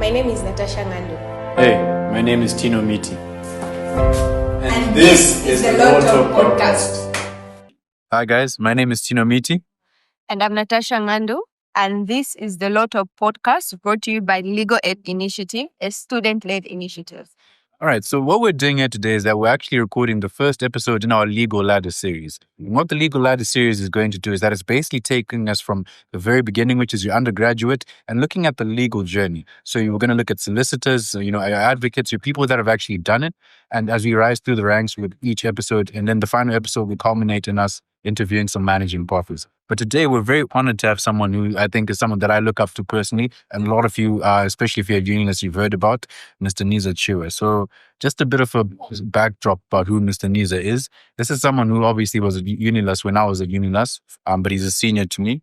My name is Natasha Ngando. Hey, my name is Tino Miti. And this is the Law Talk Podcast. Hi guys, my name is Tino Miti. And I'm Natasha Ngando. And this is the Law Talk Podcast brought to you by Legal Aid Initiative, a student-led initiative. All right, so what we're doing here today is that we're actually recording the first episode in our Legal Ladder series. And what the Legal Ladder series is going to do is that it's basically taking us from the very beginning, which is your undergraduate, and looking at the legal journey. So we're going to look at solicitors, your advocates, your people that have actually done it. And as we rise through the ranks with each episode, and then the final episode will culminate in us interviewing some managing partners. But today we're very honored to have someone who I think is someone that I look up to personally. And a lot of you, especially if you're unionists, you've heard about Mr. NIZA CHIRWA. So just a bit of a backdrop about who Mr. NIZA is. This is someone who obviously was a unionist when I was a unionist, but he's a senior to me.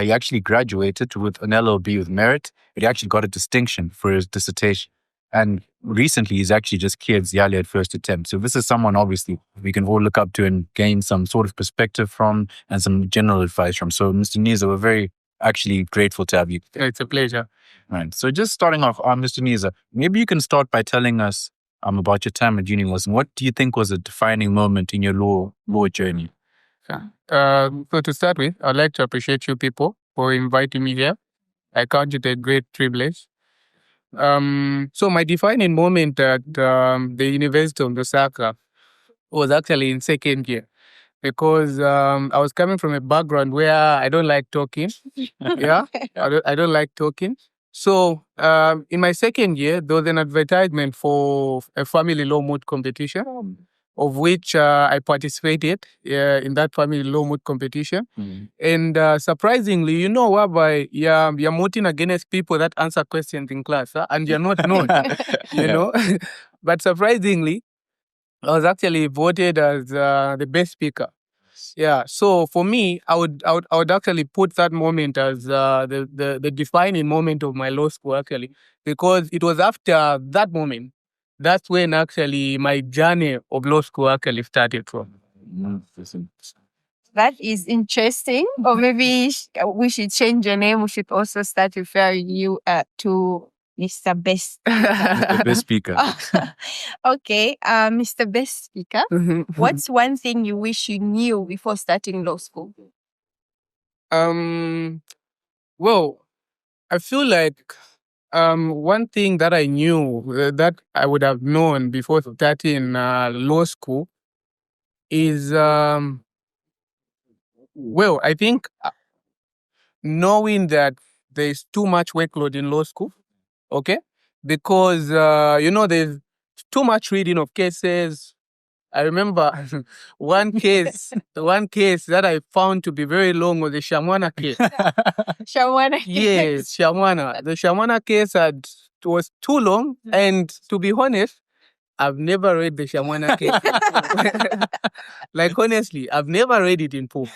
He actually graduated with an LLB with merit, but he actually got a distinction for his dissertation. And recently, he's actually just cleared ZIALE at first attempt. So this is someone, obviously, we can all look up to and gain some sort of perspective from and some general advice from. So, Mr. NIZA, we're very actually grateful to have you. It's a pleasure. Right. So just starting off, Mr. NIZA, maybe you can start by telling us about your time at unionism. What do you think was a defining moment in your law journey? So to start with, I'd like to appreciate you people for inviting me here. I count it a great privilege. So my defining moment at the University of LUSAKA was actually in second year, because I was coming from a background where I don't like talking. Yeah, I don't like talking. So in my second year, there was an advertisement for a family law moot competition, of which I participated in that family law moot competition. And surprisingly, whereby you're mooting against people that answer questions in class, and you're not known, know. But surprisingly, I was actually voted as the best speaker. Yeah, so for me, I would actually put that moment as the defining moment of my law school, actually, because it was after that moment that's when actually my journey of law school actually started from. That is interesting. Or maybe we should change your name. We should also start referring you to Mr. Best. The best speaker. Okay, Mr. Best Speaker, what's one thing you wish you knew before starting law school? Well, I feel like one thing that I knew that I would have known before starting law school is, I think knowing that there's too much workload in law school, okay? Because, there's too much reading of cases. I remember one case that I found to be very long was the Shamwana case. Shamwana case? Yes, Shamwana. The Shamwana case was too long, and to be honest, I've never read the Shamwana case. Like, honestly, I've never read it in full.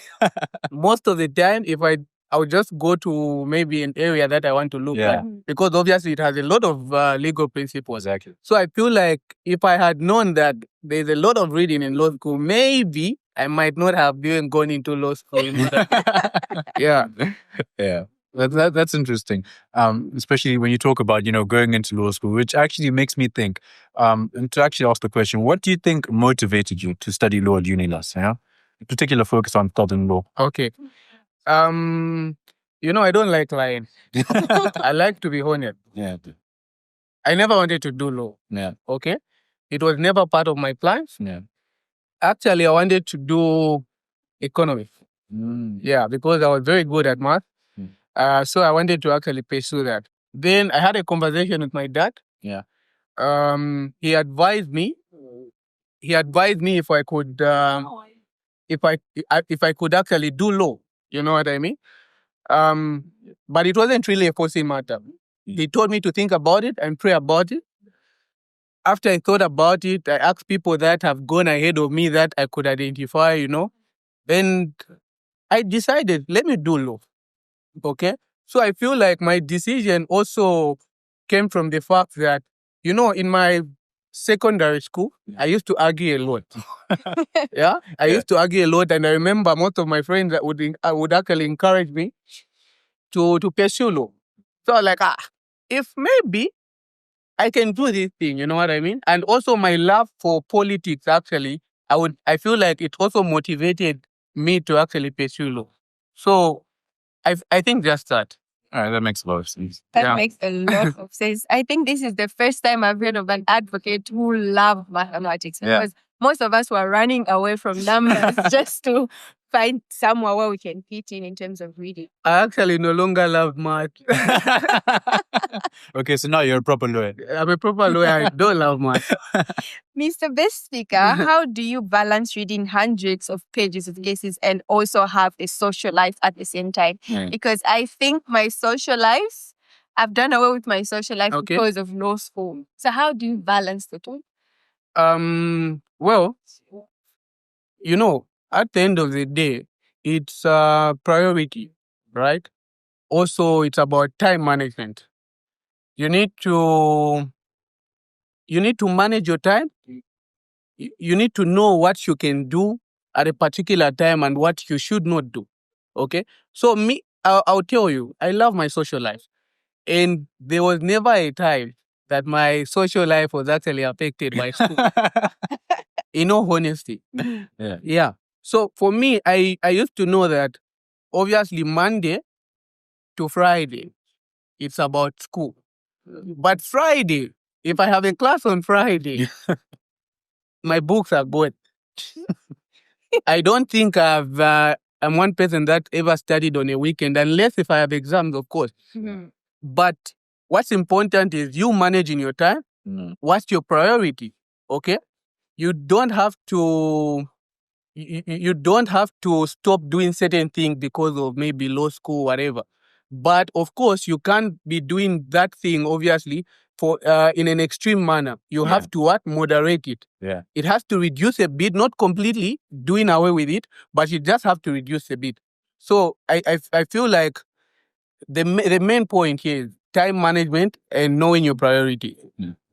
Most of the time, if I would just go to maybe an area that I want to look at, because obviously it has a lot of legal principles. Exactly. So I feel like if I had known that there's a lot of reading in law school, maybe I might not have even gone into law school. Yeah. Yeah. That's interesting, especially when you talk about, going into law school, which actually makes me think, and to actually ask the question, what do you think motivated you to study law at UniLUS? Yeah? In particular focus on southern law. Okay. I don't like lying. I like to be honest. Yeah. I never wanted to do law. Yeah. Okay. It was never part of my plans. Yeah. Actually, I wanted to do economics. Yeah, because I was very good at math. So I wanted to actually pursue that. Then I had a conversation with my dad. Yeah. He advised me if I could if I could actually do law. You know what I mean? But it wasn't really a forcing matter. He told me to think about it and pray about it. After I thought about it, I asked people that have gone ahead of me that I could identify, Then I decided, let me do law. Okay? So I feel like my decision also came from the fact that, in my secondary school, I used to argue a lot. Yeah? I used to argue a lot, and I remember most of my friends that would actually encourage me to pursue law. So I was like, if maybe I can do this thing, you know what I mean? And also my love for politics, actually, I feel like it also motivated me to actually pursue law. So I think just that. All right, that makes a lot of sense. That makes a lot of sense. I think this is the first time I've heard of an advocate who loved mathematics, because most of us were running away from numbers just to find somewhere where we can fit in terms of reading. I actually no longer love math. Okay, so now you're a proper lawyer. I'm a proper lawyer. I don't love math. Mr. Best Speaker, how do you balance reading hundreds of pages of cases and also have a social life at the same time? Because I think my social life, I've done away with my social life because of law school. So how do you balance the two? Well, you know, at the end of the day, it's a priority, right? Also, it's about time management. You need to manage your time. You need to know what you can do at a particular time and what you should not do. Okay? So me, I'll tell you, I love my social life. And there was never a time that my social life was actually affected by school. In all honesty. Yeah. So for me, I used to know that obviously Monday to Friday, it's about school. But Friday, if I have a class on Friday, my books are good. I don't think I'm one person that ever studied on a weekend, unless if I have exams, of course. But what's important is you managing your time. What's your priority? Okay? You don't have to you don't have to stop doing certain things because of maybe law school, whatever. But of course, you can't be doing that thing, obviously, for in an extreme manner. You have to moderate it. It has to reduce a bit, not completely doing away with it, but you just have to reduce a bit. So I feel like the main point here is time management and knowing your priority.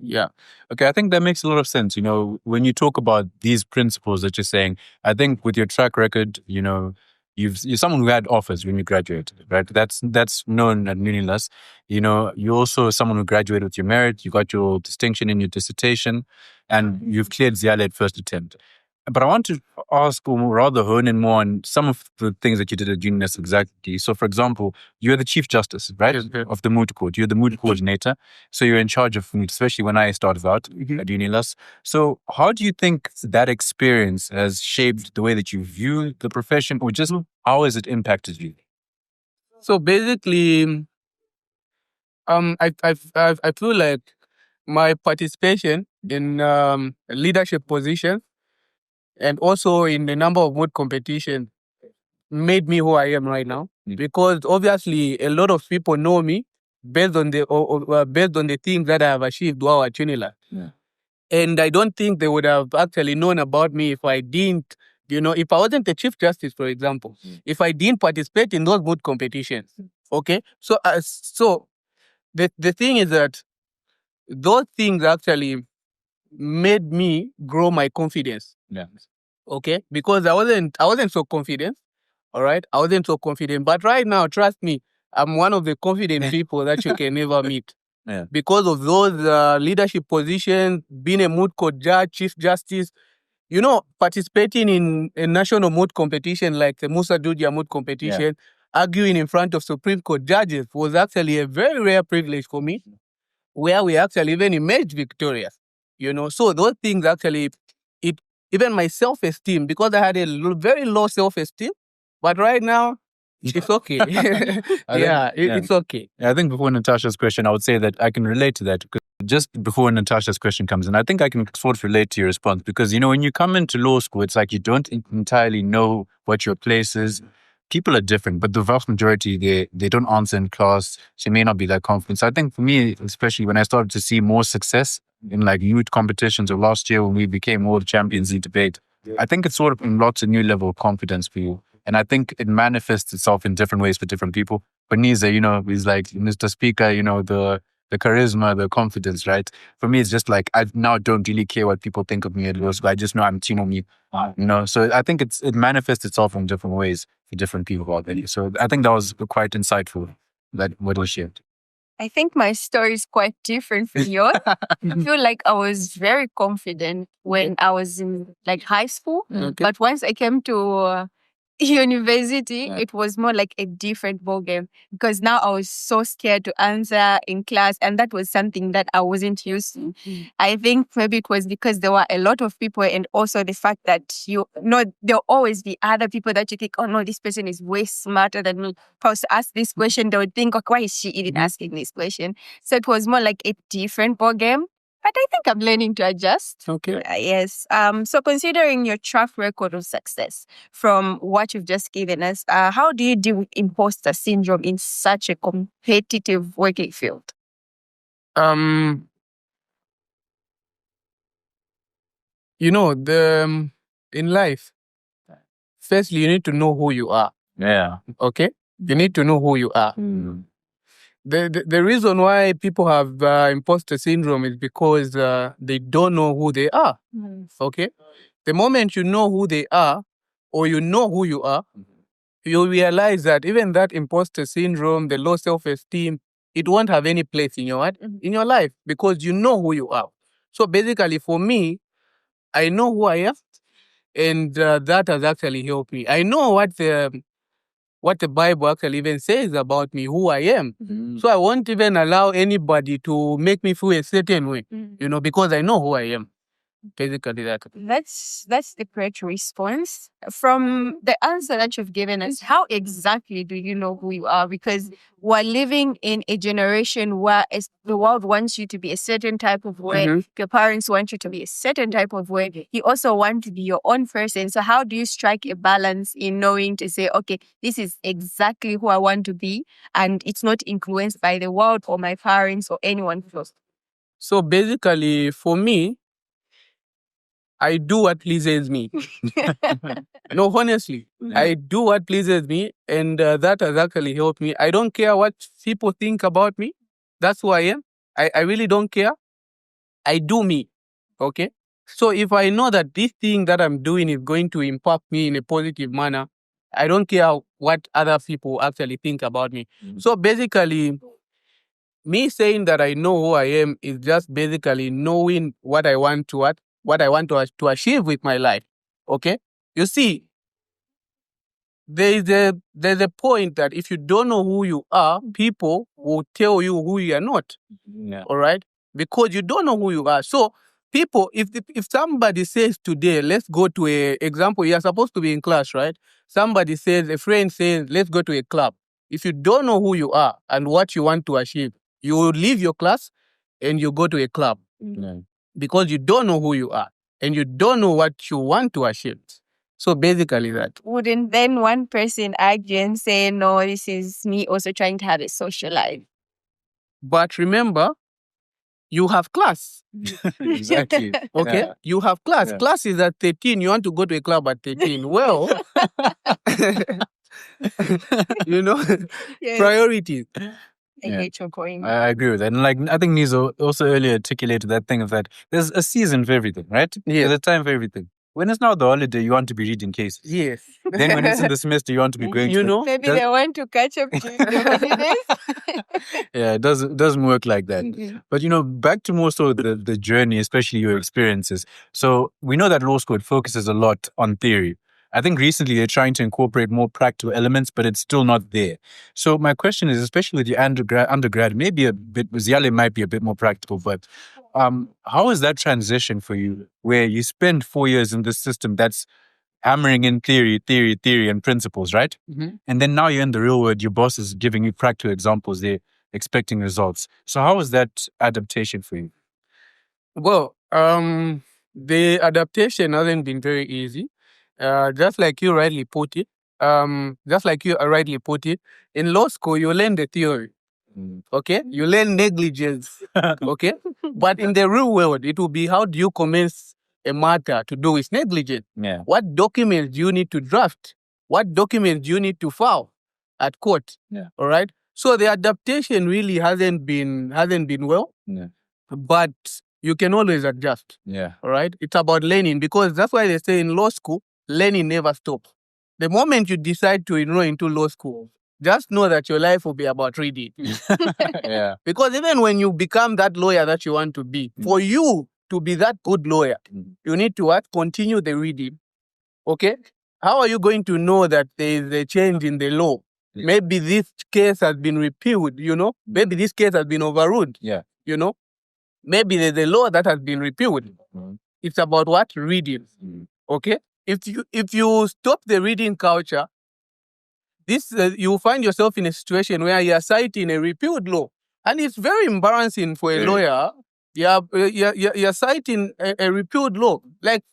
Yeah. Okay, I think that makes a lot of sense. You know, when you talk about these principles that you're saying, I think with your track record, you know, you're someone who had offers when you graduated, right? That's known at UNILUS. You know, you're also someone who graduated with your merit. You got your distinction in your dissertation, and you've cleared ZIALE at first attempt. But I want to ask, or rather hone in more on some of the things that you did at UNILUS exactly. So, for example, you're the Chief Justice, right, of the moot court. You're the moot coordinator. So you're in charge of moot, especially when I started out at UNILUS. So how do you think that experience has shaped the way that you view the profession, or just how has it impacted you? So basically, I feel like my participation in leadership positions and also in the number of moot competitions made me who I am right now. Because obviously a lot of people know me based on the things that I have achieved while at UNILUS. And I don't think they would have actually known about me if I didn't, if I wasn't a Chief Justice, for example, if I didn't participate in those moot competitions. Okay? So the thing is that those things actually made me grow my confidence. Okay? Because I wasn't so confident. All right? I wasn't so confident. But right now, trust me, I'm one of the confident people that you can never meet. Because of those leadership positions, being a moot court judge, Chief Justice, participating in a national moot competition like the Musa Dudia moot competition, arguing in front of Supreme Court judges was actually a very rare privilege for me, where we actually even emerged victorious. So those things actually, even my self-esteem, because I had a very low self-esteem, but right now, it's okay. It's okay. I think before Natasha's question, I would say that I can relate to that. Just before Natasha's question comes in, I think I can sort of relate to your response because, when you come into law school, it's like you don't entirely know what your place is. People are different, but the vast majority, they don't answer in class. So you may not be that confident. So I think for me, especially when I started to see more success in like youth competitions or last year when we became world champions in debate, I think it sort of unlocks a new level of confidence for you. And I think it manifests itself in different ways for different people. But NIZA, is like Mr. Speaker, the charisma, the confidence, right? For me, it's just like, I now don't really care what people think of me at law school. I just know I'm Timo me, So I think it manifests itself in different ways for different people already. So I think that was quite insightful, that what was shared. I think my story is quite different from yours. I feel like I was very confident when I was in like high school, but once I came to university, it was more like a different ballgame because now I was so scared to answer in class, and that was something that I wasn't used to. I think maybe it was because there were a lot of people, and also the fact that you know there'll always be other people that you think, oh no, this person is way smarter than me. If I was to ask this question, they would think, okay, why is she even asking this question? So it was more like a different ballgame. But I think I'm learning to adjust. Okay. Yes. So considering your track record of success from what you've just given us, how do you deal with imposter syndrome in such a competitive working field? You know, in life, firstly, you need to know who you are. Yeah. Okay? You need to know who you are. The reason why people have imposter syndrome is because they don't know who they are. Okay? The moment you know who they are, or you know who you are, you'll realize that even that imposter syndrome, the low self-esteem, it won't have any place in your life because you know who you are. So basically, for me, I know who I am, and that has actually helped me. I know what the Bible actually even says about me, who I am. So I won't even allow anybody to make me feel a certain way, because I know who I am. Basically, that. That's the correct response. From the answer that you've given us, how exactly do you know who you are? Because we're living in a generation where the world wants you to be a certain type of way. Your parents want you to be a certain type of way. You also want to be your own person. So how do you strike a balance in knowing to say, okay, this is exactly who I want to be, and it's not influenced by the world or my parents or anyone close? So basically, for me, I do what pleases me. No, honestly, I do what pleases me, and that has actually helped me. I don't care what people think about me. That's who I am. I really don't care. I do me. Okay? So if I know that this thing that I'm doing is going to impact me in a positive manner, I don't care what other people actually think about me. So basically, me saying that I know who I am is just basically knowing what I want to achieve with my life. Okay? You see, there's a point that if you don't know who you are, people will tell you who you are not. Yeah. All right? Because you don't know who you are. So people, if somebody says today, let's go to a example, you are supposed to be in class, right? Somebody says, a friend says, let's go to a club. If you don't know who you are and what you want to achieve, you will leave your class and you go to a club. Yeah. Because you don't know who you are and you don't know what you want to achieve. So basically that. Wouldn't then one person argue and say, no, this is me also trying to have a social life? But remember, you have class. Exactly. Okay? Yeah. You have class. Yeah. Class is at 13. You want to go to a club at 13. Well, Yes. priorities. I get your point. I agree with that. And like I think Nizo also earlier articulated that thing of that there's a season for everything, right? Yes. There's a time for everything. When it's not the holiday, you want to be reading cases. Yes. Then when it's in the semester, you want to be going to the, Maybe they want to catch up during the holidays. yeah, it doesn't work like that. But back to more so the journey, especially your experiences. So we know that law school focuses a lot on theory. I think recently they're trying to incorporate more practical elements, but it's still not there. So my question is, especially with your undergrad, maybe a bit, ZIALE might be a bit more practical, but how is that transition for you, where you spend 4 years in this system that's hammering in theory, and principles, right? And then now you're in the real world, your boss is giving you practical examples, they're expecting results. So how was that adaptation for you? Well, the adaptation hasn't been very easy. Just like you rightly put it, in law school, you learn the theory. Okay? You learn negligence. Okay? But in the real world, it will be how do you commence a matter to do with negligence? Yeah. What documents do you need to draft? What documents do you need to file at court? Yeah. All right? So the adaptation really hasn't been well. Yeah. But you can always adjust. Yeah. All right? It's about learning, because that's why they say in law school, learning never stops. The moment you decide to enroll into law school, just know that your life will be about reading. Yeah. Because even when you become that lawyer that you want to be, for you to be that good lawyer, you need to what? Continue the reading. Okay? How are you going to know that there is a change in the law? Yeah. Maybe this case has been repealed, Maybe this case has been overruled. Yeah. Maybe there's a law that has been repealed. It's about what? Reading. Okay? If you stop the reading culture, you find yourself in a situation where you are citing a repealed law. And it's very embarrassing for a lawyer. You're citing a repealed law. Like,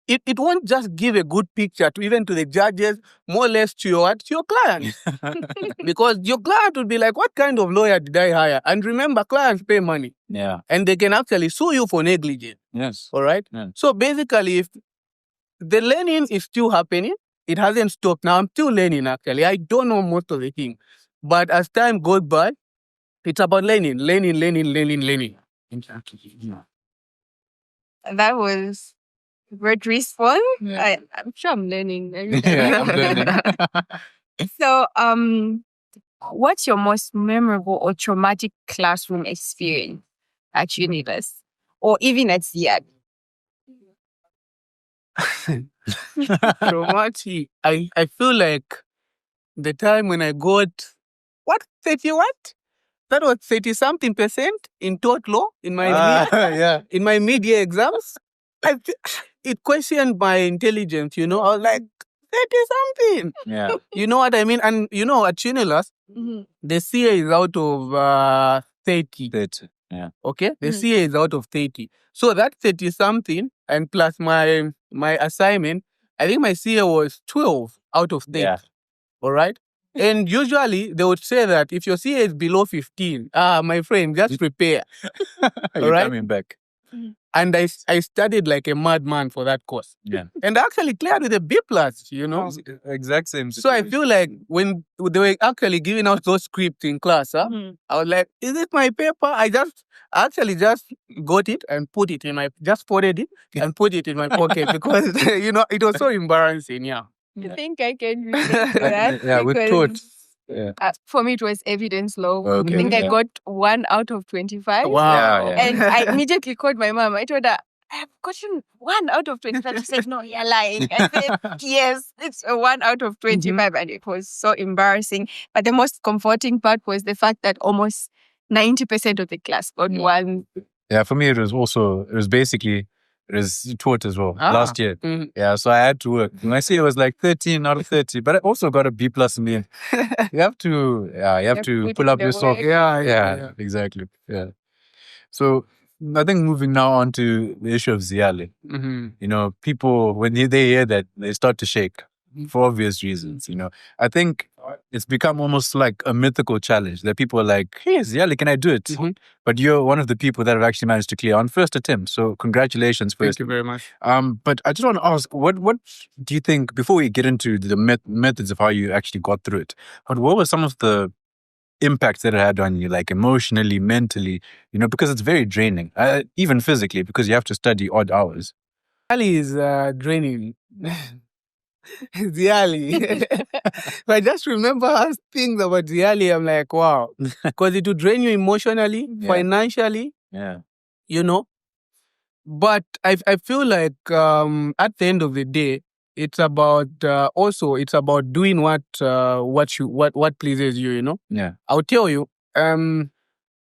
it won't just give a good picture even to the judges, more or less to your client. Because your client would be like, what kind of lawyer did I hire? And remember, clients pay money. Yeah. And they can actually sue you for negligence. Yes. All right? Yeah. So basically, if the learning is still happening, it hasn't stopped. Now, I'm still learning, actually. I don't know most of the things. But as time goes by, it's about learning. Exactly. Yeah. That was a great response. Yeah. I'm sure I'm learning. Yeah, I'm learning. So, what's your most memorable or traumatic classroom experience at university or even at ZIALE? Traumatic. I feel like the time when I got 30 what? That was 30-something% in total in my in my mid-year exams. It questioned my intelligence, I was like, 30-something. Yeah. You know what I mean? And at Chinelas, the CA is out of 30. 30. Yeah. Okay? The CA is out of 30. So that 30-something and plus my assignment, I think my CA was 12 out of 30. Yeah. All right? And usually they would say that if your CA is below 15, my friend, just prepare. You're right? coming back. And I studied like a madman for that course. Yeah. And I actually cleared with a B+, Exact same So I feel like when they were actually giving out those scripts in class, I was like, is it my paper? I actually just got it and put it in just folded it and put it in my pocket because, it was so embarrassing, yeah. I think I can relate to that. Yeah, with because, taught. Yeah. for me, it was evidence law. Okay, I think I yeah. got 1 out of 25. Wow. Yeah. And I immediately called my mom. I told her, I have gotten 1 out of 25. She said, no, you're lying. I said, yes, it's a 1 out of 25. And it was so embarrassing. But the most comforting part was the fact that almost 90% of the class got 1. Yeah, for me, it was basically taught as well last year. Yeah, so I had to work. When I say it was like 13 out of 30, but I also got a B+ in the end. You have to pull up your socks. Yeah, exactly. Yeah. So I think moving now on to the issue of ZIALE. People, when they hear that, they start to shake for obvious reasons. I think it's become almost like a mythical challenge that people are like, hey, ZIALE, can I do it? But you're one of the people that have actually managed to clear on first attempt. So congratulations first. Thank you very much. But I just want to ask, what do you think, before we get into the methods of how you actually got through it, but what were some of the impacts that it had on you, like emotionally, mentally, because it's very draining, even physically, because you have to study odd hours. ZIALE is draining. ZIALE. I just remember things about ZIALE. I'm like, wow. Because it would drain you emotionally, financially, But I feel like at the end of the day, it's about it's about doing what pleases you, Yeah. I'll tell you, when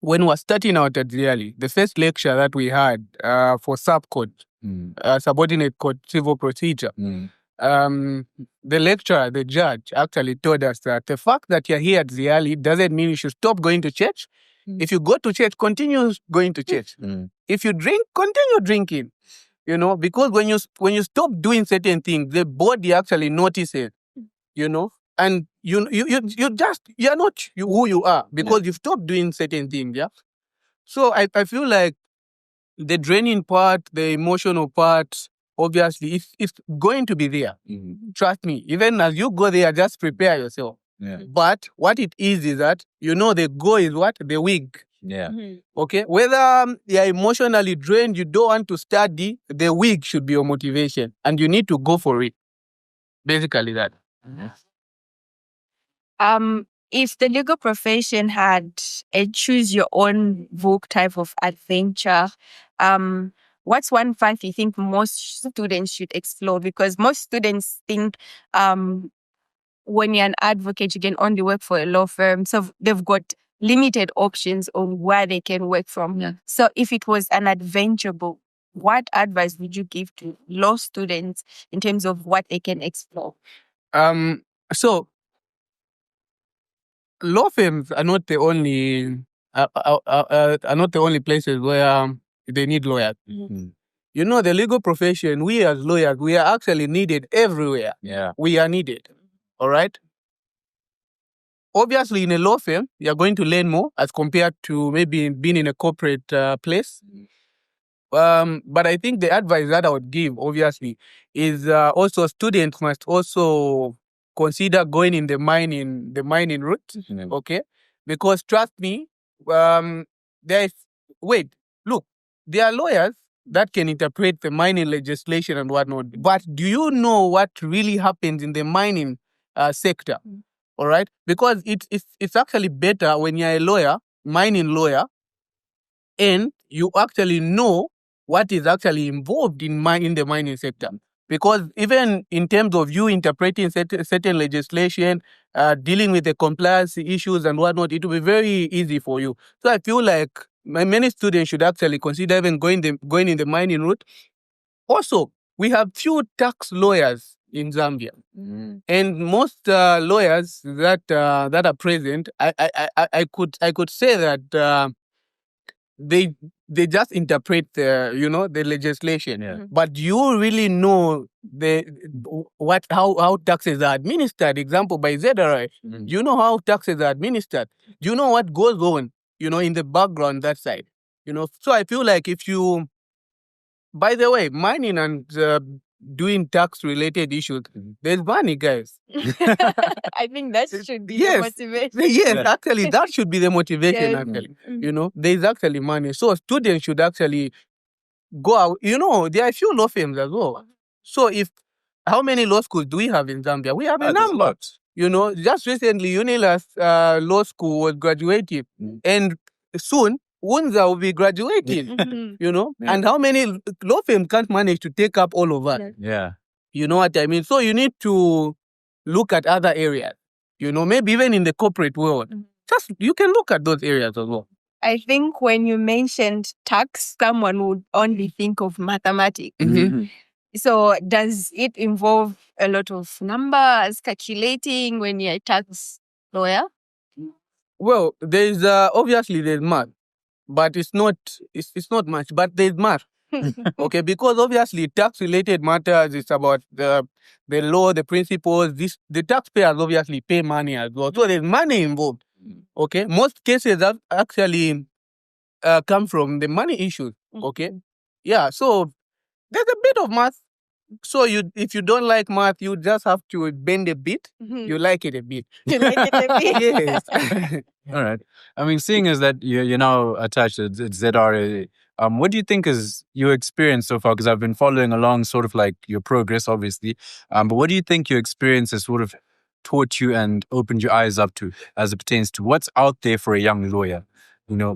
we were starting out at ZIALE, the first lecture that we had for subcode, subordinate code civil procedure, the lecturer, the judge, actually told us that the fact that you're here at ZIALE doesn't mean you should stop going to church. If you go to church, continue going to church. If you drink, continue drinking. Because when you stop doing certain things, the body actually notices. And you're not who you are because you've stopped doing certain things. Yeah. So I feel like the draining part, the emotional part, obviously, it's going to be there. Trust me. Even as you go there, just prepare yourself. Yeah. But what it is that, the goal is what? The wig. Yeah. Okay? Whether you're emotionally drained, you don't want to study, the wig should be your motivation. And you need to go for it. Basically that. if the legal profession had a choose your own book type of adventure, what's one path you think most students should explore? Because most students think when you're an advocate, you can only work for a law firm. So they've got limited options on where they can work from. Yeah. So if it was an adventure book, what advice would you give to law students in terms of what they can explore? So law firms are not the only are not the only places where they need lawyers. Mm. You know, the legal profession, we as lawyers, we are actually needed everywhere. Yeah. We are needed. All right. Obviously, in a law firm, you're going to learn more as compared to maybe being in a corporate place. But I think the advice that I would give, obviously, is also students must also consider going in the mining route. Mm. Okay, because trust me, there's look, there are lawyers that can interpret the mining legislation and whatnot. But do you know what really happens in the mining sector? All right, because it's actually better when you're a lawyer, mining lawyer, and you actually know what is actually involved in the mining sector. Because even in terms of you interpreting certain legislation, dealing with the compliance issues and whatnot, it will be very easy for you. So I feel like many students should actually consider even going in the mining route. Also, we have few tax lawyers in Zambia, and most lawyers that are present, I could say that they just interpret the legislation. Yeah. But do you really know how taxes are administered? Example by ZIALE. Do you know how taxes are administered? Do you know what goes on in the background that side? So I feel like if you, by the way, mining and doing tax related issues, there's money, guys. I think that should be Yes. the motivation. Yes, actually, that should be the motivation. Yes. Actually, there's actually money. So students should actually go out. There are a few law firms as well. So how many law schools do we have in Zambia? We have a number. Just recently, Unilas Law School was graduating, and soon Unza will be graduating. Yeah. And how many law firms can't manage to take up all of that? Yeah. You know what I mean? So you need to look at other areas. Maybe even in the corporate world. Just you can look at those areas as well. I think when you mentioned tax, someone would only think of mathematics. So does it involve a lot of numbers, calculating when you're a tax lawyer? Well, there's obviously there's math, but it's not much. But there's math. Okay, because obviously tax-related matters is about the law, the principles. The taxpayers obviously pay money as well, so there's money involved. Okay, most cases have actually come from the money issues. Okay, yeah. So there's a bit of math. So if you don't like math, you just have to bend a bit. You like it a bit. You like it a bit? Yes. All right. I mean, seeing as that you're now attached to ZIALE, what do you think is your experience so far? Because I've been following along sort of like your progress, obviously. But what do you think your experience has sort of taught you and opened your eyes up to as it pertains to what's out there for a young lawyer?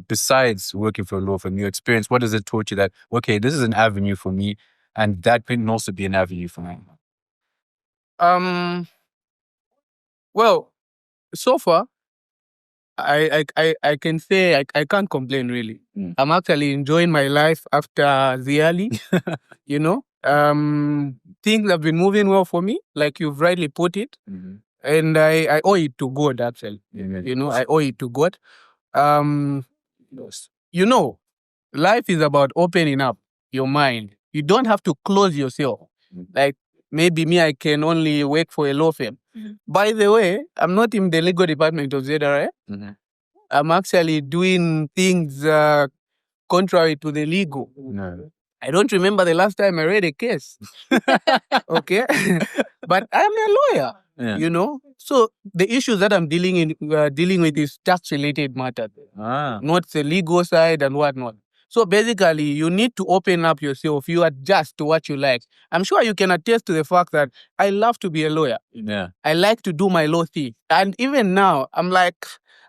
Besides working for a law firm, your experience, what has it taught you that, okay, this is an avenue for me, and that can also be an avenue for me? Well, so far, I can say I can't complain really. I'm actually enjoying my life after ZIALE. Things have been moving well for me, like you've rightly put it, and I owe it to God actually. I owe it to God. Life is about opening up your mind. You don't have to close yourself. Like maybe me, I can only work for a law firm. By the way, I'm not in the legal department of ZIALE. I'm actually doing things contrary to the legal. No. I don't remember the last time I read a case. Okay, but I'm a lawyer. Yeah. So the issues that I'm dealing with is tax-related matters, not the legal side and whatnot. So basically, you need to open up yourself. You adjust to what you like. I'm sure you can attest to the fact that I love to be a lawyer. Yeah. I like to do my law thing. And even now, I'm like,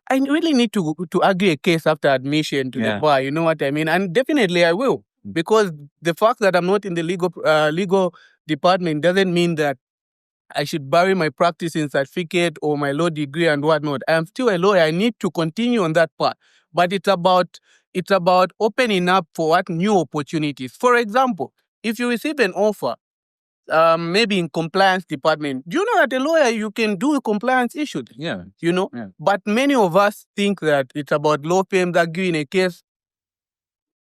I really need to argue a case after admission to the bar. You know what I mean? And definitely I will. Because the fact that I'm not in the legal department doesn't mean that I should bury my practicing certificate or my law degree and whatnot. I am still a lawyer. I need to continue on that path. But it's about opening up for what new opportunities. For example, if you receive an offer, maybe in compliance department, do you know that a lawyer, you can do compliance issues? Yeah. You know? Yeah. But many of us think that it's about law firms arguing a case.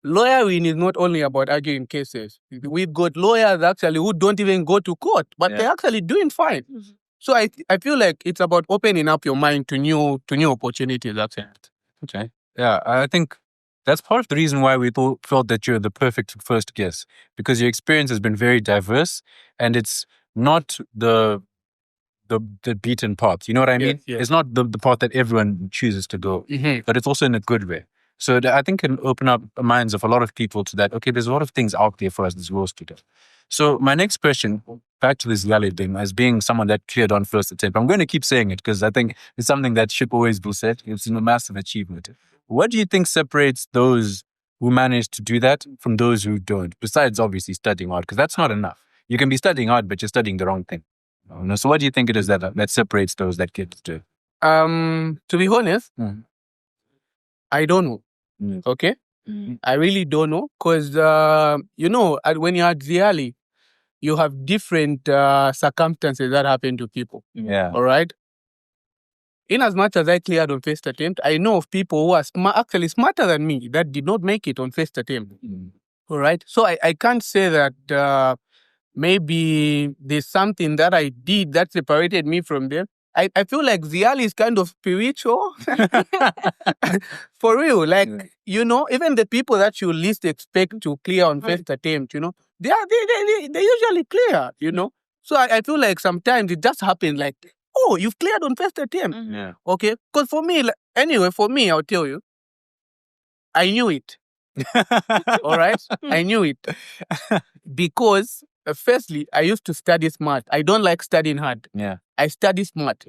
Lawyering is not only about arguing cases. We've got lawyers actually who don't even go to court, but they're actually doing fine. Mm-hmm. So I feel like it's about opening up your mind to new opportunities. That's it. Okay. Yeah, I think that's part of the reason why we felt that you're the perfect first guest, because your experience has been very diverse and it's not the beaten path. You know what I mean? Yes. It's not the path that everyone chooses to go, but it's also in a good way. So I think it can open up the minds of a lot of people to that, okay, there's a lot of things out there for us as law students. So my next question, back to this ZIALE thing, as being someone that cleared on first attempt, I'm going to keep saying it because I think it's something that should always be said. It's a massive achievement. What do you think separates those who manage to do that from those who don't, besides obviously studying hard? Because that's not enough. You can be studying hard, but you're studying the wrong thing. So what do you think it is that separates those that get to do it? To be honest, I don't know. Okay? I really don't know. Because, when you're at ZIALE, you have different circumstances that happen to people. Yeah. All right? In as much as I cleared on first attempt, I know of people who are actually smarter than me that did not make it on first attempt. All right? So I can't say that maybe there's something that I did that separated me from them. I feel like ZIALE is kind of spiritual. For real. Like, even the people that you least expect to clear on first attempt, they usually clear, So I feel like sometimes it just happens like, oh, you've cleared on first attempt. Yeah. Okay? Because for me, I'll tell you, I knew it. All right? I knew it. Because, firstly, I used to study smart. I don't like studying hard. Yeah. I study smart.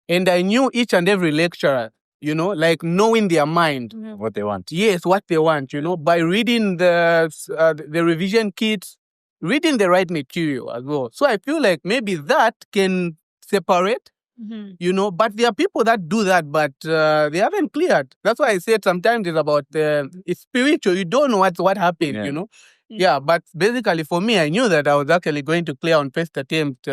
And I knew each and every lecturer, like knowing their mind. What they want. Yes, what they want, by reading the revision kits, reading the right material as well. So I feel like maybe that can separate, but there are people that do that, but they haven't cleared. That's why I said sometimes it's about, it's spiritual. You don't know what happened, Yeah, but basically for me, I knew that I was actually going to clear on first attempt.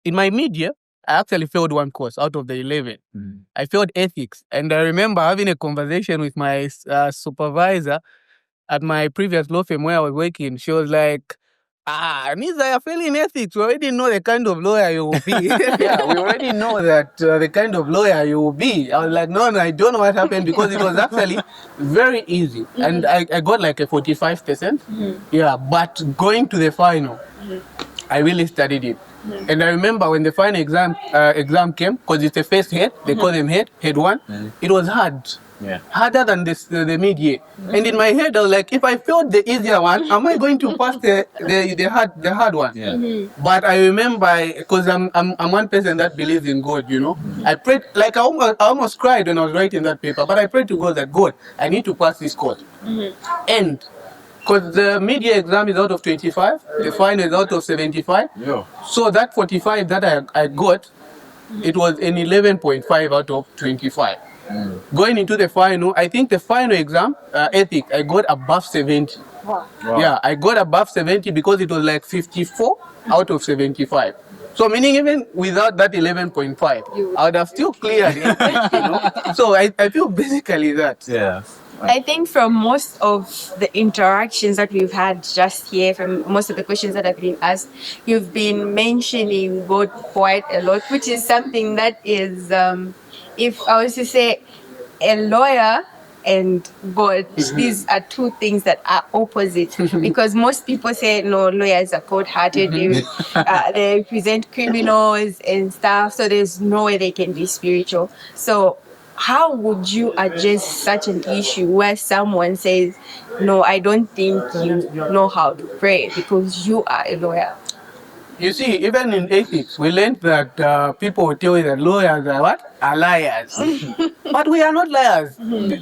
In my mid-year, I actually failed one course out of the 11. I failed ethics. And I remember having a conversation with my supervisor at my previous law firm where I was working. She was like, NIZA, you're failing ethics. We already know the kind of lawyer you will be. Yeah, we already know that the kind of lawyer you will be. I was like, no, I don't know what happened because it was actually very easy. And I got like a 45%. Yeah, but going to the final, I really studied it. And I remember when the final exam came, because it's a first head, they call them head one, it was hard. Yeah. Harder than the mid-year. And in my head, I was like, if I failed the easier one, am I going to pass the hard one? Yeah. But I remember, because I'm one person that believes in God, I prayed, like I almost cried when I was writing that paper, but I prayed to God that, God, I need to pass this course. And because the mid-year exam is out of 25, the final is out of 75. Yeah. So that 45 that I got, it was an 11.5 out of 25. Going into the final, I think the final exam, ethics, I got above 70. Wow. Yeah, I got above 70 because it was like 54 out of 75. So meaning even without that 11.5, I would have still cleared it. So I feel basically that. Yeah. I think from most of the interactions that we've had just here, from most of the questions that have been asked, you've been mentioning God quite a lot, which is something that is, if I was to say a lawyer and God, these are two things that are opposite. Because most people say, no, lawyers are cold-hearted, they represent criminals and stuff, so there's no way they can be spiritual. So how would you address such an issue where someone says, no, I don't think you know how to pray because you are a lawyer? You see, even in ethics, we learned that people will tell you that lawyers are what? Are liars. But we are not liars.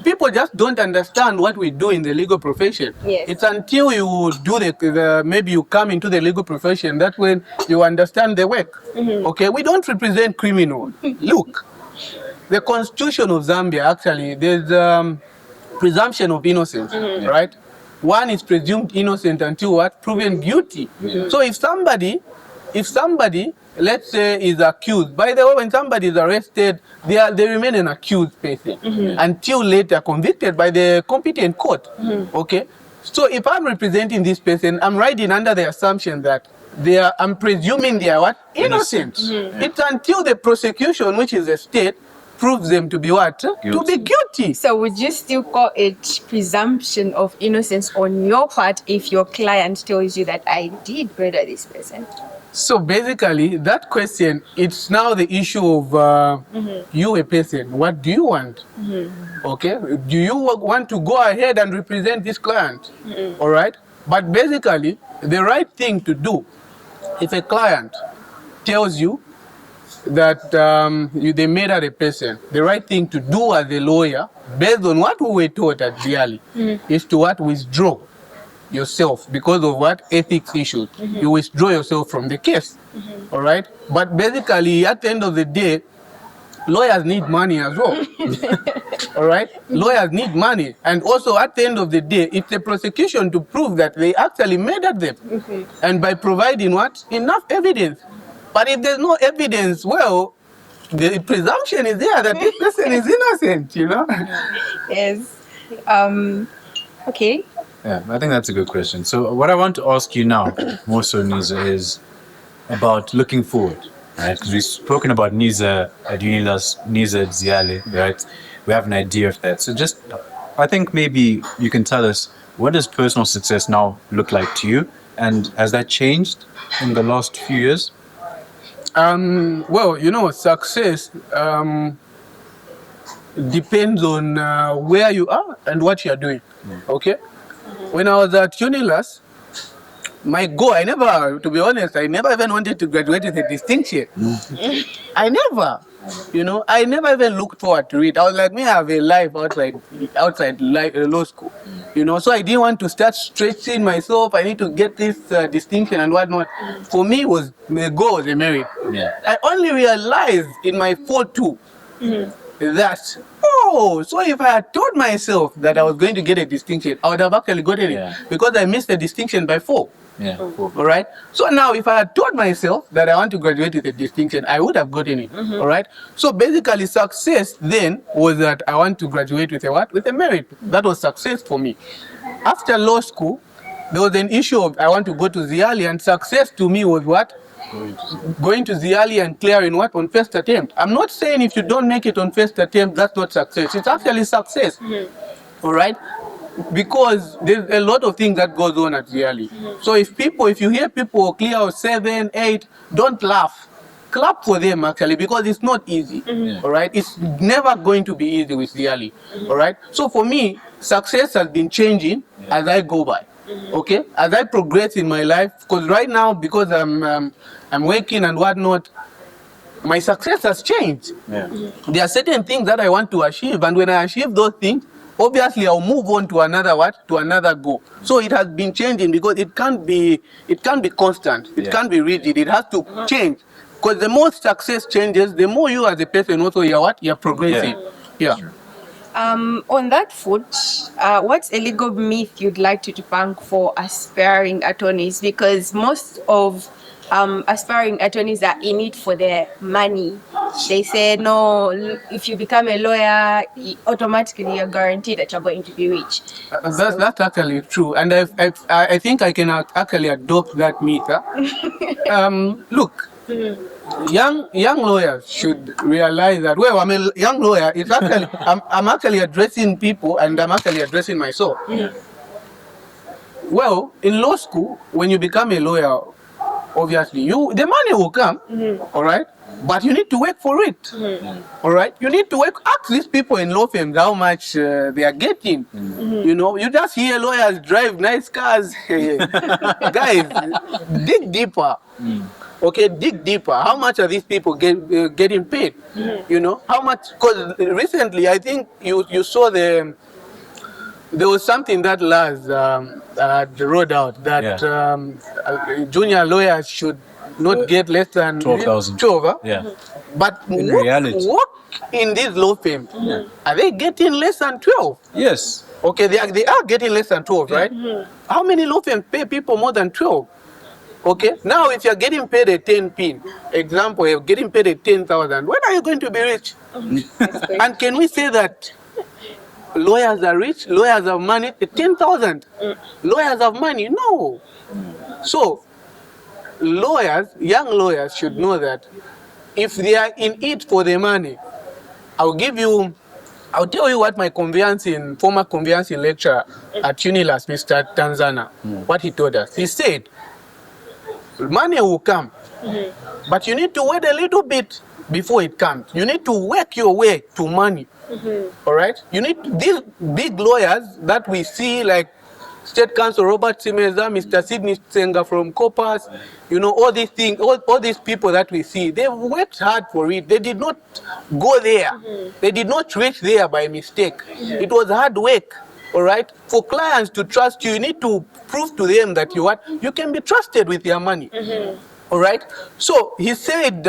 People just don't understand what we do in the legal profession. Yes. It's until you do maybe you come into the legal profession, that's when you understand the work. Okay, we don't represent criminals. Look, the constitution of Zambia, actually, there's presumption of innocence, right? One is presumed innocent until what? Proven guilty. So if somebody, let's say, is accused, by the way, when somebody is arrested, they remain an accused person until later convicted by the competent court. Okay? So if I'm representing this person, I'm riding under the assumption that I'm presuming they are what? Innocent. It's until the prosecution, which is the state, proves them to be what? Guilty. To be guilty. So would you still call it presumption of innocence on your part if your client tells you that I did murder this person? So basically, that question, it's now the issue of you, a person. What do you want? Okay? Do you want to go ahead and represent this client? All right? But basically, the right thing to do, if a client tells you that they murdered a person, the right thing to do as a lawyer, based on what we were taught at ZIALE, is to what? Withdraw yourself because of what? Ethics issues. You withdraw yourself from the case. All right? But basically, at the end of the day, lawyers need money as well. All right? Lawyers need money. And also, at the end of the day, it's the prosecution to prove that they actually murdered them. And by providing what? Enough evidence. But if there's no evidence, well, the presumption is there that this person is innocent, you know? Yes. Okay. Yeah, I think that's a good question. So what I want to ask you now, more so, NIZA, is about looking forward, right? Because we've spoken about NIZA at UNILAS, NIZA at ZIALE, right? We have an idea of that. So just, I think maybe you can tell us, what does personal success now look like to you? And has that changed in the last few years? Well, you know, success depends on where you are and what you are doing. Okay? When I was at UNILAS, my goal, to be honest, I never even wanted to graduate with a distinction. I never even looked forward to it. I was like, I have a life outside law school. You know, so I didn't want to start stretching myself. I need to get this distinction and whatnot. For me, the goal was a merit. Yeah. I only realized in my 4.2 that, so if I had told myself that I was going to get a distinction, I would have actually gotten it because I missed the distinction by 4. Yeah. All right. So now, if I had told myself that I want to graduate with a distinction, I would have gotten it. All right. So basically, success then was that I want to graduate with a what? With a merit. That was success for me. After law school, there was an issue of I want to go to ZIALE, and success to me was what? Going to ZIALE and clearing what? On first attempt. I'm not saying if you don't make it on first attempt, that's not success. It's actually success. All right. Because there's a lot of things that goes on at ZIALE. So if you hear people clear 7, 8, don't laugh. Clap for them actually, because it's not easy. All right, it's never going to be easy with ZIALE. All right. So for me, success has been changing as I go by. Okay, as I progress in my life, because right now, because I'm working and whatnot, my success has changed. There are certain things that I want to achieve, and when I achieve those things, obviously I'll move on to another goal. So it has been changing because it can't be constant. It can't be rigid. It has to change. Because the more success changes, the more you as a person also you're progressing. Yeah. On that foot, what's a legal myth you'd like to debunk for aspiring attorneys? Because most of aspiring attorneys are in it for their money. They say, no, if you become a lawyer, automatically you're guaranteed that you're going to be rich. That's actually true. And I think I can actually adopt that myth. Look, young lawyers should realize that, well, I'm a young lawyer. It's actually, I'm actually addressing people and I'm actually addressing myself. Well, in law school, when you become a lawyer, obviously, the money will come, all right? but you need to work for it. All right, you need to work. Ask these people in law firms how much they are getting. You know, you just hear lawyers drive nice cars. Guys, dig deeper. Okay, dig deeper. How much are these people getting paid? You know, how much? Because recently, I think you saw there was something that LAS wrote out that junior lawyers should not get less than 12,000. 12. Yeah. But In reality. what in this law firm, are they getting less than 12? Yes. Okay, they are getting less than 12, right? How many law firms pay people more than 12? Okay, now if you're getting paid a 10 pin, example, you're getting paid a 10,000, when are you going to be rich? And can we say that lawyers are rich, lawyers have money? 10,000, lawyers have money? No. So, lawyers, young lawyers should know that if they are in it for the money, I'll tell you what my former conveyancing lecturer at Unilas, Mr. Tanzana, what he told us. He said, money will come, but you need to wait a little bit before it comes. You need to work your way to money. All right? You need these big lawyers that we see, like State Counsel Robert Simeza, Mr. Sidney Senga from Copas, you know, all these things, all these people that we see, they've worked hard for it. They did not go there. They did not reach there by mistake. It was hard work. All right? For clients to trust you, you need to prove to them that you can be trusted with your money. All right? So he said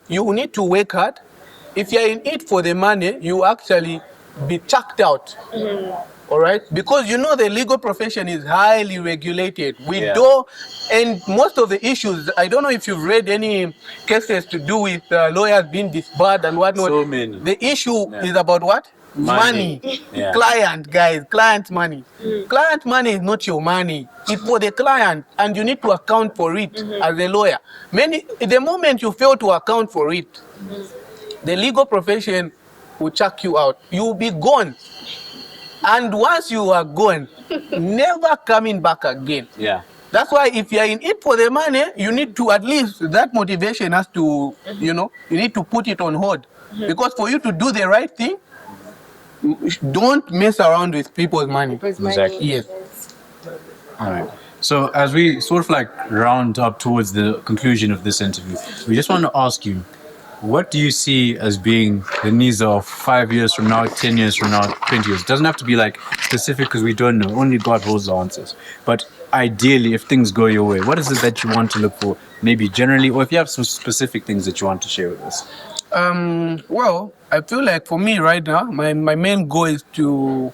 you need to work hard. If you're in it for the money, you actually be chucked out. All right? Because you know the legal profession is highly regulated. And most of the issues, I don't know if you've read any cases to do with lawyers being disbarred and whatnot. So many. The issue is about what? Money. Yeah. Client, guys, client money. Client money is not your money. It's for the client, and you need to account for it as a lawyer. The moment you fail to account for it, the legal profession will chuck you out. You will be gone. And once you are gone, never coming back again. Yeah. That's why if you're in it for the money, you need to at least, that motivation has to, you need to put it on hold. Because for you to do the right thing, don't mess around with people's money. Exactly. Yes. All right. So as we sort of like round up towards the conclusion of this interview, we just want to ask you, what do you see as being the NIZA of 5 years from now, 10 years from now, 20 years? It doesn't have to be like specific because we don't know. Only God holds the answers. But ideally, if things go your way, what is it that you want to look for? Maybe generally, or if you have some specific things that you want to share with us. Well, I feel like for me right now, my main goal is to...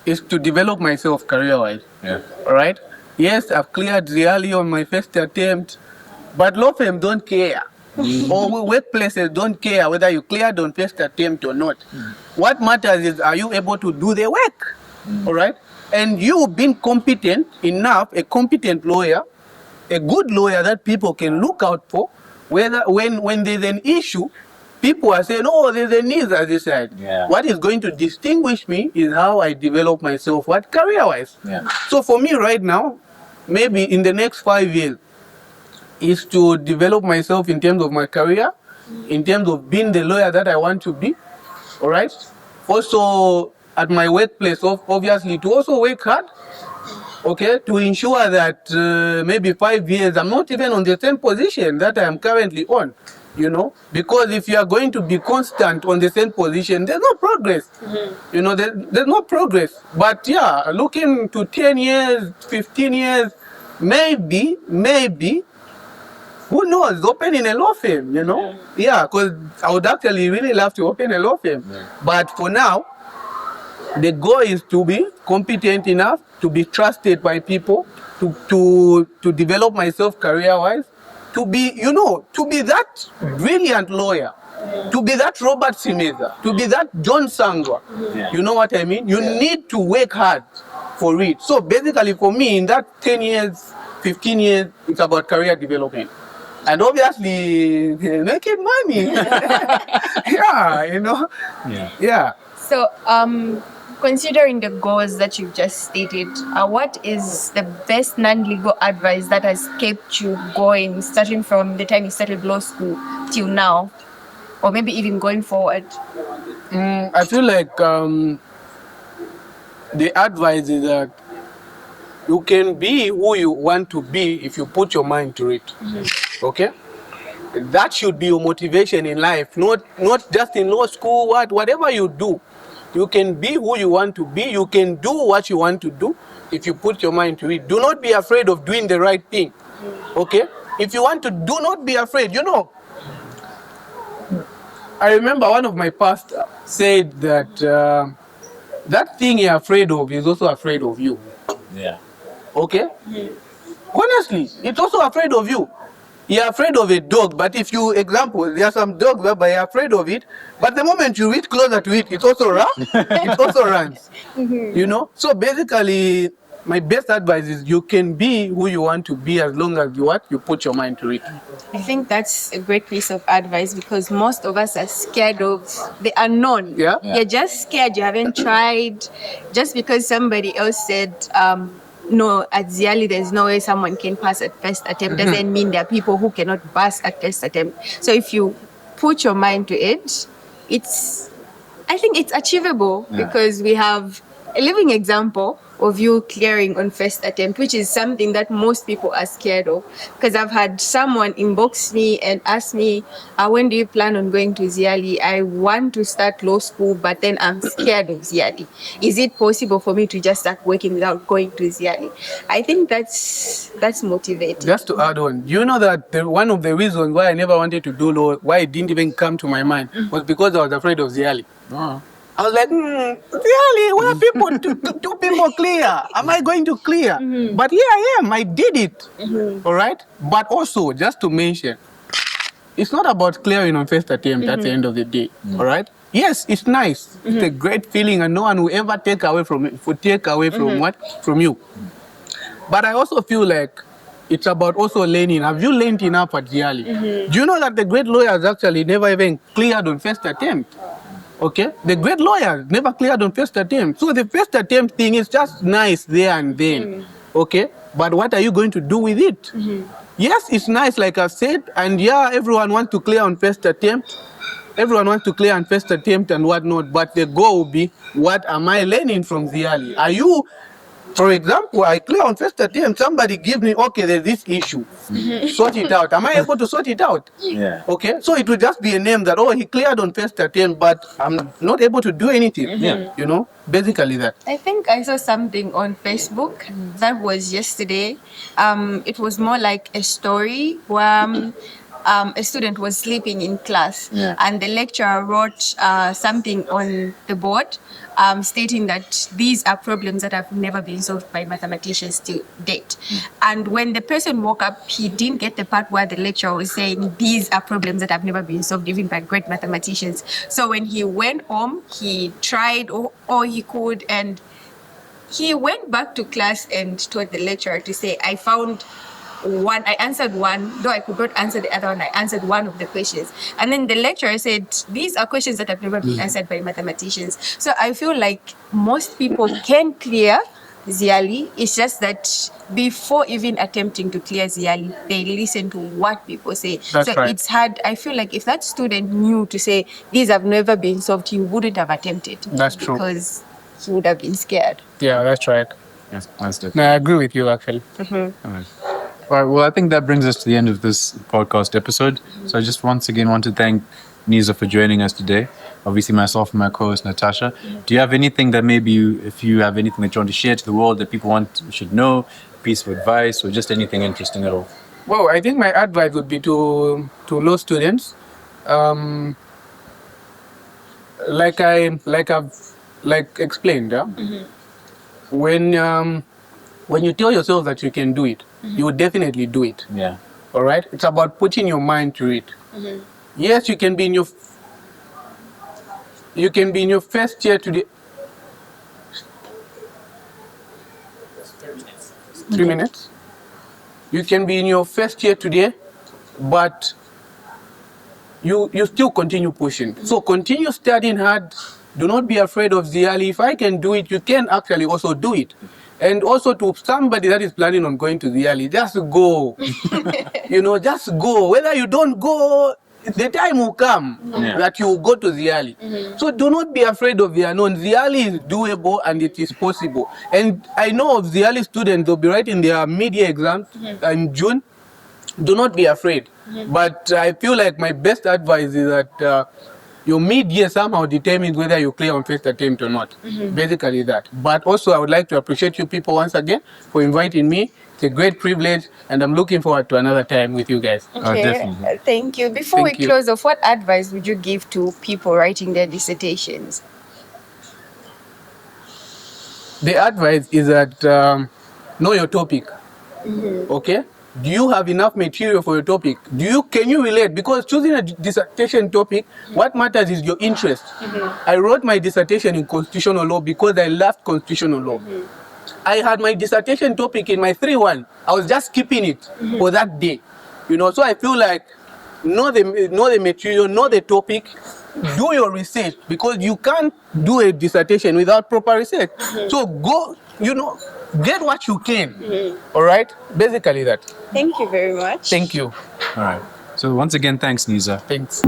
develop myself career-wise. Yeah. All right? Yes, I've cleared ZIALE on my first attempt, but law firms don't care. Or workplaces don't care whether you cleared on first attempt or not. What matters is, are you able to do the work? All right? And you being competent enough, a competent lawyer, a good lawyer that people can look out for, whether when there's an issue, people are saying, oh, there's a NIZA this side. Yeah. What is going to distinguish me is how I develop myself, career-wise. Yeah. So for me right now, maybe in the next 5 years, is to develop myself in terms of my career, in terms of being the lawyer that I want to be, all right? Also, at my workplace, obviously, to also work hard, okay, to ensure that maybe 5 years, I'm not even on the same position that I am currently on, because if you are going to be constant on the same position, there's no progress. There's no progress. But yeah, looking to 10 years, 15 years, maybe, who knows, opening a law firm, Yeah, because I would actually really love to open a law firm. Yeah. But for now, the goal is to be competent enough, to be trusted by people, to develop myself career-wise, to be that brilliant lawyer, to be that Robert Simeza, to be that John Sangwa. Yeah. You know what I mean? You need to work hard for it. So basically for me, in that 10 years, 15 years, it's about career development. And obviously, making money. Yeah. So, Considering the goals that you've just stated, what is the best non-legal advice that has kept you going, starting from the time you started law school till now, or maybe even going forward? I feel like the advice is that you can be who you want to be if you put your mind to it. Okay? That should be your motivation in life, not just in law school, whatever you do. You can be who you want to be. You can do what you want to do if you put your mind to it. Do not be afraid of doing the right thing. Okay? If you want to, do not be afraid. You know, I remember one of my pastors said that that thing you're afraid of is also afraid of you. Yeah. Okay? Honestly, it's also afraid of you. You're afraid of a dog, but if you, example, there are some dogs whereby you're afraid of it, but the moment you reach closer to it, it also runs. You know? So basically, my best advice is you can be who you want to be as long as you put your mind to it. I think that's a great piece of advice because most of us are scared of the unknown. Yeah. You're just scared, you haven't tried. Just because somebody else said, no, at ZIALE, there's no way someone can pass at first attempt, doesn't mean there are people who cannot pass at first attempt. So if you put your mind to it, I think it's achievable because we have a living example of you clearing on first attempt, which is something that most people are scared of. Because I've had someone inbox me and ask me, when do you plan on going to ZIALE? I want to start law school, but then I'm scared of ZIALE. Is it possible for me to just start working without going to ZIALE? I think that's motivating. Just to add on, you know that one of the reasons why I never wanted to do law, why it didn't even come to my mind, was because I was afraid of ZIALE. I was like, ZIALE, where people two people clear? Am I going to clear? But here I am, I did it. All right? But also, just to mention, it's not about clearing on first attempt at the end of the day. All right? Yes, it's nice. It's a great feeling, and no one will ever take away from it. From you. But I also feel like it's about also learning. Have you learned enough at ZIALE? Do you know that the great lawyers actually never even cleared on first attempt? Okay, the great lawyers never cleared on first attempt. So the first attempt thing is just nice there and then. Okay, but what are you going to do with it? Yes, it's nice, like I've said, and yeah, everyone wants to clear on first attempt. Everyone wants to clear on first attempt and whatnot, but the goal will be, what am I learning from ZIALE? Are you, for example, I clear on first attempt, somebody gives me, okay, there's this issue. Sort it out. Am I able to sort it out? Yeah. Okay, so it will just be a name that, he cleared on first attempt, but I'm not able to do anything. You know, basically that. I think I saw something on Facebook that was yesterday. It was more like a story where a student was sleeping in class and the lecturer wrote something on the board stating that these are problems that have never been solved by mathematicians to date. And when the person woke up, he didn't get the part where the lecturer was saying these are problems that have never been solved even by great mathematicians. So when he went home, he tried all he could, and he went back to class and told the lecturer to say, I found one, I answered one, though I could not answer the other one, I answered one of the questions. And then the lecturer said, these are questions that have never been answered by mathematicians. So I feel like most people can clear ZIALE. It's just that before even attempting to clear ZIALE, they listen to what people say. It's hard. I feel like if that student knew to say, these have never been solved, he wouldn't have attempted. That's true. Because he would have been scared. Yeah, that's right. Yes, that's it. No, I agree with you, actually. All right, well, I think that brings us to the end of this podcast episode. So I just once again want to thank NIZA for joining us today. Obviously, myself and my co-host, Natasha. Do you have anything that if you have anything that you want to share to the world that people should know, a piece of advice, or just anything interesting at all? Well, I think my advice would be to law students, like I've explained, when you tell yourself that you can do it, you will definitely do it. Yeah. All right? It's about putting your mind to it. Yes, you can be in your first year to the 3 minutes. You can be in your first year today, but you still continue pushing. So continue studying hard, Do not be afraid of ZIALE. If I can do it, you can actually also do it. And also to somebody that is planning on going to ZIALE, just go. Just go. Whether you don't go, the time will come that you will go to ZIALE. So do not be afraid of the unknown. ZIALE is doable and it is possible. And I know of ZIALE students, they'll be writing their mid-year exams in June. Do not be afraid. But I feel like my best advice is that your mid-year somehow determines whether you clear on first attempt or not. Basically that. But also I would like to appreciate you people once again for inviting me. It's a great privilege and I'm looking forward to another time with you guys. Okay, definitely. Thank you. Before we close off, what advice would you give to people writing their dissertations? The advice is that know your topic. Okay? Do you have enough material for your topic? Can you relate? Because choosing a dissertation topic, what matters is your interest. I wrote my dissertation in constitutional law because I loved constitutional law. I had my dissertation topic in my 3-1. I was just keeping it for that day. So I feel like know the material, know the topic, do your research, because you can't do a dissertation without proper research. So go, get what you can. All right? Basically that. Thank you very much. Thank you. All right. So once again, thanks, NIZA. Thanks.